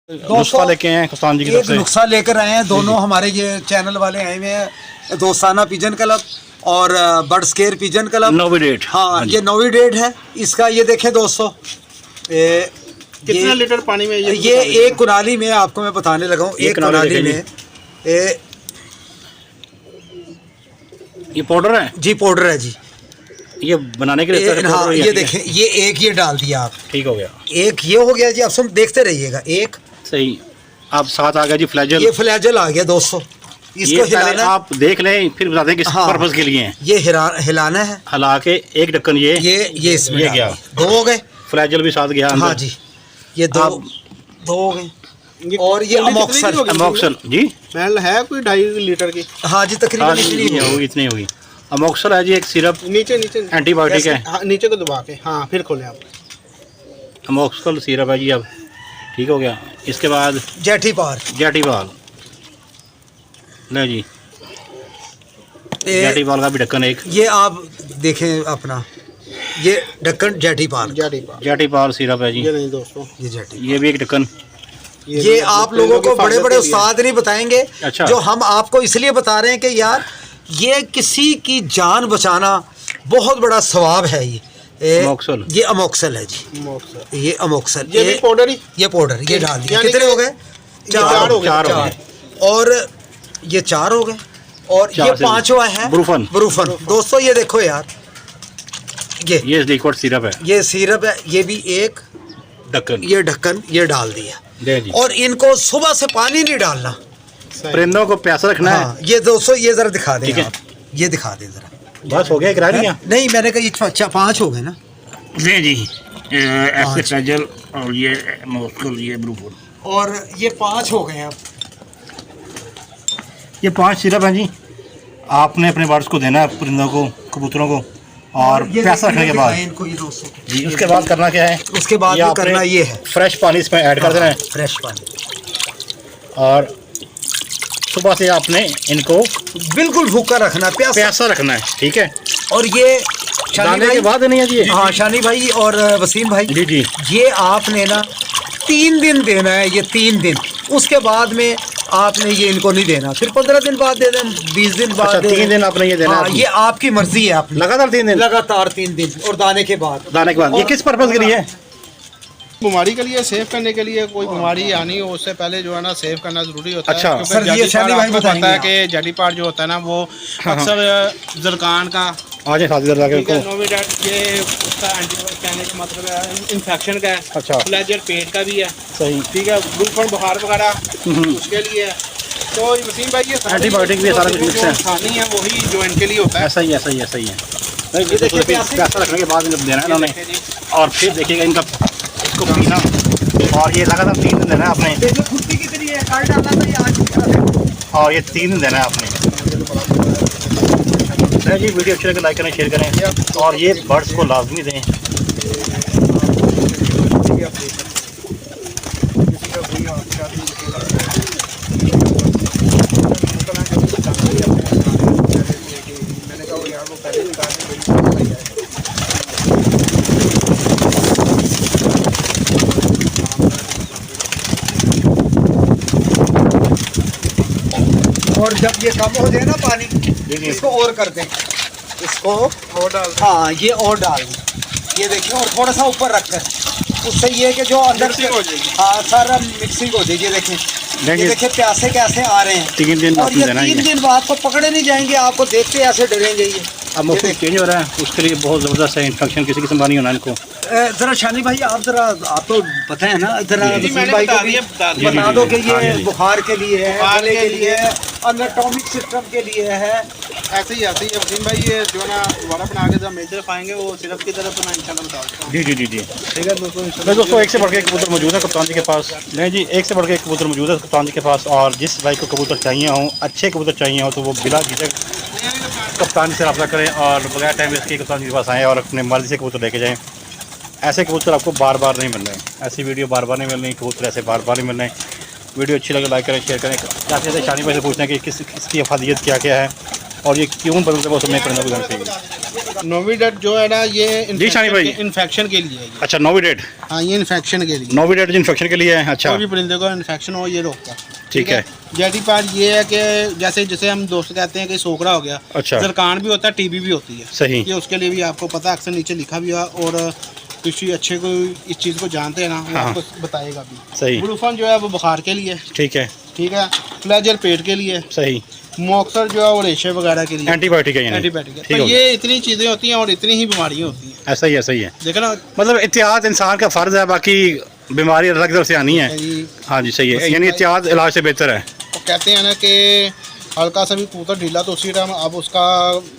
नुस्खा लेके आए हैं कप्तान जी की तरफ से। नुस्खा लेकर आए हैं दोनों हमारे ये चैनल वाले आए हुए हैं, दोस्ताना पिजन क्लब और बर्ड स्केयर पिजन क्लब। नौवीं डेट। हाँ ये 9वीं डेट है इसका। ये देखें दोस्तों, कितना लीटर पानी में ये एक कुनाली में आपको मैं बताने लगा हूँ। एक कुनाली में ये पाउडर है जी, पाउडर है जी। ये बनाने के लिए हाँ ये देखें, ये एक ये डाल दिया आप, ठीक हो गया। एक ये हो गया जी। अब सुन देखते रहिएगा। एक सही, आप साथ आ गया जी फ्लैजल। ये फ्लैजल आ गया दोस्तों। इसको हिलाना, आप देख लें फिर बता दें किस पर्पस के लिए है। ये हिलाना है। हिला के एक ढक्कन ये इसमें ये गया, 2 हो गए। फ्लैजल भी साथ गया अंदर। हाँ जी, ये 2 हो गए। और ये अमोक्सल जी स्मेल है कोई 2.5 लीटर की। हाँ जी, तकरीबन इतनी होगी। अमोक्सल है जी एक सिरप, नीचे एंटीबायोटिक है। हाँ, नीचे को दबा के। हाँ फिर खोलें आप। अमोक्सल सिरप है जी। अब ठीक हो गया। इसके बाद जैटीपाल ले जी, जैटीपाल का भी ढक्कन एक। ये आप देखें अपना, ये ढक्कन जैटीपाल सिरप है जी। ये नहीं दोस्तों, ये भी एक ढक्कन। ये आप लोगों को बड़े बड़े उस्ताद नहीं बताएंगे। अच्छा। जो हम आपको इसलिए बता रहे हैं कि यार ये किसी की जान बचाना बहुत बड़ा सवाब है। ये अमोक्सल है जी। ये अमोक्सल, ये पाउडर ही, ये पाउडर ये डाल दिया। कितने हो गए? 4 हो गए। और ये 4 हो गए और ये 5वां है ब्रूफन। दोस्तों ये देखो यार, ये लिक्विड सिरप है। ये सिरप है। ये भी एक ढक्कन, ये ढक्कन ये डाल दिया। और इनको सुबह से पानी नहीं डालना, परिंदों को प्यासा रखना है। ये दोस्तों ये जरा दिखा दें आप, ये दिखा दें जरा। बस हो गया, करा दिया? नहीं, मैंने कहा ये 5 हो गए ना जी। फ्लैजल और ये अमोक्सल, ये ब्रूफन, और ये 5 हो गए। अब ये 5 सिरप हैं जी। आपने अपने बर्ड्स को देना है, परिंदों को, कबूतरों को, और प्यासा रखने के बाद इनको ये दोस्तों जी उसके बाद करना क्या है? उसके बाद करना ये है फ्रेश पानी इसमें ऐड कर देना है। फ्रेश पानी। और सुबह से आपने इनको बिल्कुल भूखा रखना, प्यासा रखना है, ठीक है। और ये दाने के बाद नहीं है जी। हाँ शानी भाई और वसीम भाई जी, ये आपने ना 3 दिन देना है। ये 3 दिन, उसके बाद में आपने ये इनको नहीं देना। फिर 15 दिन बाद दे दें, 20 दिन बाद। अच्छा, 3 दिन आपने ये देना। हाँ, ये आपकी मर्जी है। आप लगातार 3 दिन? लगातार 3 दिन। और दाने के बाद ये किस पर्पज के लिए है? बीमारी के लिए, सेव करने के लिए। कोई बीमारी आनी हो उससे पहले जो है ना सेव करना जरूरी होता है। अच्छा सर, ये शानी भाई बताएंगे है कि जैटीपाल जो होता है ना वो अक्सर जरकान का आज साथ ये उसका एंटीबायोटिक मतलब इन्फेक्शन का है। अच्छा। फ्लैजल पेट का भी है। सही, ठीक है। ब्रूफन बुखार वगैरह उसके लिए है। तो वसीम भाई ये एंटीबायोटिक भी सारा कुछ मिक्स है। खानी है वही जो इनके लिए होता है। ऐसा ही है। ये देखिए प्यासा रखने के बाद इनको देना है इन्होंने। और फिर देखिएगा इनका इसको पीना। और ये लगातार 3 दिन देना है आपने। और ये 3 दिन देना है आपने। जी वीडियो अच्छी लगे लाइक करें, शेयर करें, और ये बर्ड्स को लाजमी दें। और जब ये कम हो जाए ना पानी, इसको और कर दें, इसको और डाल। हाँ ये और डाल दें। ये देखिए, और थोड़ा सा ऊपर रख कर, उससे ये कि जो अंदर से हो जाएगी। हाँ सारा मिक्सिंग हो जाएगी। ये देखिए प्यासे कैसे आ रहे हैं। 3 दिन और ये 3 दिन बाद तो पकड़े नहीं जाएंगे, आपको देखते ऐसे डरेंगे। ये अब मौसम चेंज हो रहा है, उसके लिए बहुत ज़बरदस्त है। इन्फेक्शन किसी किस्म का नहीं होना इनको। जरा शानी भाई आप जरा, आप तो पता है ना, जरा वसीम भाई को भी बता दो कि ये बुखार के लिए है, गले के लिए है, एनाटॉमिक सिस्टम के लिए है। ऐसे ही वसीम भाई ये जो ना दोबारा बना के जब मेजर पाएंगे वो सिरप की तरफ ना इंशाल्लाह बताओ। जी ठीक है दोस्तों एक से बढ़ के कबूतर मौजूद है कप्तान जी के पास। नहीं जी, एक से बढ़ के कबूतर मौजूद है कप्तान जी के पास। और जिस भाई को कबूतर चाहिए हो, अच्छे कबूतर चाहिए हो, तो वो बिला झिझक कप्तान से रब्ता करें और बगैर टाइम वेस्ट के कप्तान जी के पास आएँ और अपने मर्जी से कबूतर लेके जाएँ। ऐसे कबूतर आपको बार बार नहीं मिल रहे हैं, ऐसी वीडियो बार बार नहीं मिल रही, कबूतर ऐसे बार बार नहीं मिल रहे। वीडियो अच्छी लगे लाइक करें, शेयर करें। जैसे शानी भाई से पूछना है कि किसकी अफादियत क्या क्या है, और ये क्यों बदलते मौसम में परिंदों को जाना चाहिए? नोविडेट जो है ना ये जी शानी भाई। इन्फेक्शन के लिए है ये। अच्छा नोविडेट, हाँ ये इन्फेक्शन के लिए, नोविडेट इन्फेक्शन के लिए है। अच्छा कोई भी परिंदे को इन्फेक्शन हो ये रोकता है। ठीक है। जैसी बात ये है कि जैसे हम दोस्त कहते हैं कि सोकरा हो गया, अच्छा। जरकान भी होता है, टीबी भी होती है। सही। ये उसके लिए भी आपको पता है, अक्सर नीचे लिखा भी हुआ, और किसी अच्छे को इस चीज़ को जानते हैं ना वो हाँ। आपको बताएगा भी। सही। ब्रूफन जो है वो बुखार के लिए, ठीक है। ठीक है। फ्लैजल पेट के लिए, सही। मॉक्सर जो है वो रेशे वगैरह के लिए एंटीबायोटिक है, एंटीबायोटिक है। ठीक तो हो ये इतनी चीज़ें होती हैं और इतनी ही बीमारियाँ होती हैं। ऐसा ही है, सही है। देखो ना, मतलब एहतियात इंसान का फ़र्ज है, बाकी बीमारी अलग तरफ से आनी है। ये हाँ जी सही है, वसीम यानी भाई- एहतियात इलाज से बेहतर है। तो कहते हैं ना कि हल्का सा भी कबूतर ढीला तो उसी टाइम आप उसका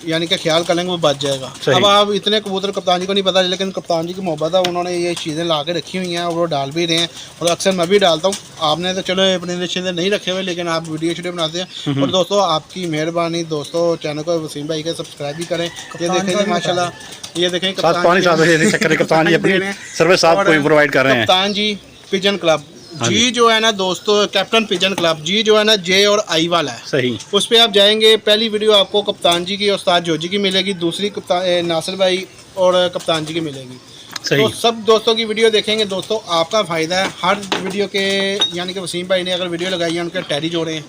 यानी कि ख्याल कर लेंगे वो बच जाएगा। सही। अब आप इतने कबूतर कप्तान जी को नहीं पता, लेकिन कप्तान जी की मोहब्बत है, उन्होंने ये चीज़ें ला के रखी हुई हैं और वो डाल भी रहे हैं, और अक्सर मैं भी डालता हूँ। आपने तो चलो अपने चीज़ें नहीं रखे हुए, लेकिन आप वीडियो बनाते हैं। और दोस्तों आपकी मेहरबानी, दोस्तों चैनल को वसीम भाई के सब्सक्राइब भी करें। ये देखें जी माशाल्लाह, ये देखें साथ पानी साथ चक्कर कप्तान जी अपनी सर्विस साथ कोई प्रोवाइड कर रहे हैं। कप्तान जी पिजन क्लब जी जो है ना दोस्तों, कैप्टन पिजन क्लब जी जो है ना जे और आई वाला है। सही। उस पर आप जाएंगे, पहली वीडियो आपको कप्तान जी की उस्ताद जोजी की मिलेगी, दूसरी कप्तान नासिर भाई और कप्तान जी की मिलेगी। सही। तो सब दोस्तों की वीडियो देखेंगे दोस्तों, आपका फ़ायदा है। हर वीडियो के यानी कि वसीम भाई ने अगर वीडियो लगाई है, उनके टैरी जोड़े हैं,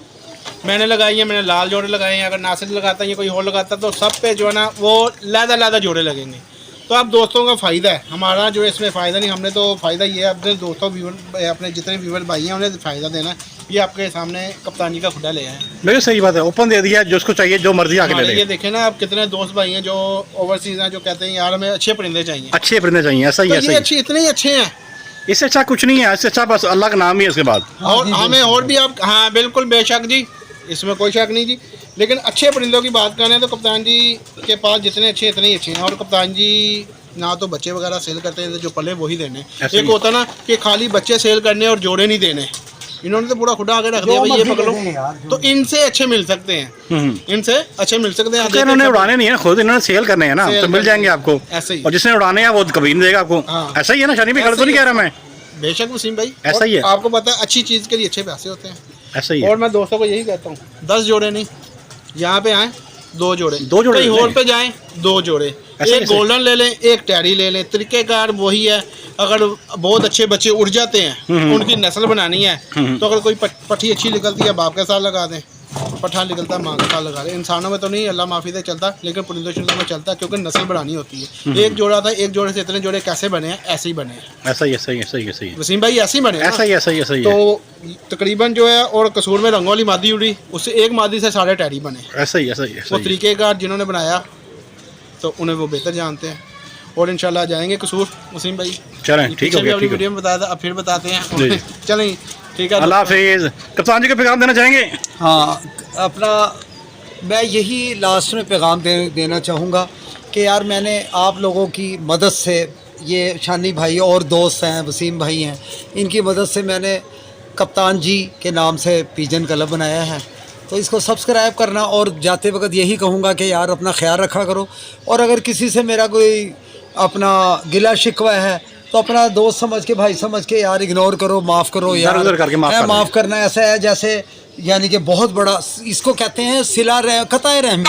मैंने लगाई है, मैंने लाल जोड़े लगाए हैं, अगर नासिर लगाता है या कोई और लगाता है तो सब पे जो है ना वो लहदा जोड़े लगेंगे। तो आप दोस्तों का फ़ायदा है, हमारा जो इसमें फ़ायदा नहीं, हमने तो फ़ायदा ये है अपने दोस्तों व्यूवर, अपने जितने व्यूवर भाई हैं उन्हें फ़ायदा देना है। ये आपके सामने कप्तान जी का खुदा ले आए हैं। बिल्कुल सही बात है, ओपन दे दिया, जिसको चाहिए जो मर्जी आके ले हमारे ये ले। देखें ना, आप कितने दोस्त भाई हैं जो ओवरसीज हैं, जो कहते हैं यार हमें अच्छे परिंदे चाहिए, अच्छे परिंदे चाहिए, ऐसा ही तो है, ये सही। अच्छे, इतने ही अच्छे हैं। इससे अच्छा कुछ नहीं है, इससे अच्छा बस अल्लाह का नाम ही है इसके बाद। और हमें और भी आप, हाँ बिल्कुल बेशक जी, इसमें कोई शक नहीं जी। लेकिन अच्छे परिंदों की बात करें तो कप्तान जी के पास जितने अच्छे इतने ही अच्छे हैं। और कप्तान जी ना तो बच्चे वगैरह सेल करते हैं, जो पले वही देने। ऐसे एक ही। होता ना कि खाली बच्चे सेल करने और जोड़े नहीं देने, इन्होंने तो पूरा खुदा आगे रख दिया भाई, ये पकड़ो। तो इनसे अच्छे मिल सकते हैं, इनसे अच्छे मिल सकते हैं। तो इन्होंने उड़ाने नहीं है ना, खुद इन्होंने सेल करने हैं ना, सेल तो मिल करने जाएंगे हैं। आपको। ऐसे ही। और जिसने उड़ाने हैं वो कभी नहीं देगा आपको। हाँ। ऐसा ही है ना शानी भाई, गलत तो ऐसे नहीं ही कह रहा मैं। बेशक वसीम भाई, ऐसा ही है। और आपको पता है अच्छी चीज़ के लिए अच्छे पैसे होते हैं। ऐसा ही है। और मैं दोस्तों को यही कहता हूँ, 10 जोड़े नहीं, यहाँ पे आए 2 जोड़े, दो जोड़े कहीं ले और लें। पे जाएं 2 जोड़े, ऐसे एक कैसे? गोल्डन ले लें, एक टैरी ले लें। तरीक़ेकार वही है। अगर बहुत अच्छे बच्चे उड़ जाते हैं, उनकी नस्ल बनानी है, तो अगर कोई पट्टी अच्छी निकलती है बाप के साथ लगा दें, पट्ठा निकलता है माँ के साथ लगा दें। इंसानों में तो नहीं, अल्लाह माफ़ी दे चलता, लेकिन परिंदों शुरिंदों में चलता है, क्योंकि नस्ल बढ़ानी होती है। एक जोड़ा था, एक जोड़े से इतने जोड़े कैसे बने हैं, ऐसे ही बने हैं। ऐसा ही है, सही है, सही है, सही है। वसीम भाई ऐसे ही बने हैं ना। ऐसा ही है, सही है, सही है। तो तकरीबन जो है, और कसूर में रंगोली मादी उड़ी, उससे एक मादी से सारे टैरी बने। ऐसा ही है, ऐसा ही है, वो सही है। तरीक़ेकार जिन्होंने बनाया तो उन्हें वो बेहतर जानते हैं। और इंशाल्लाह जाएंगे कसूर वसीम भाई। चलें ठीक पीछे हो भी गया, अपनी ठीक वीडियो में बताया था, अब फिर बताते जी, हैं। जी। चलें ठीक है। अल्लाह हाफिज़। कप्तान जी को पैगाम देना चाहेंगे? हाँ, अपना मैं यही लास्ट में पैगाम देना चाहूँगा कि यार मैंने आप लोगों की मदद से, ये शानी भाई और दोस्त हैं, वसीम भाई हैं, इनकी मदद से मैंने कप्तान जी के नाम से पिजन क्लब बनाया है। तो इसको सब्सक्राइब करना, और जाते वक्त यही कहूँगा कि यार अपना ख्याल रखा करो। और अगर किसी से मेरा कोई अपना गिला शिकवा है तो अपना दोस्त समझ के, भाई समझ के यार इग्नोर करो, माफ़ करो यार। दर-गुजर करके माफ़ कर माफ़ करना ऐसा है जैसे यानी कि बहुत बड़ा, इसको कहते हैं सिला कताए रहमी।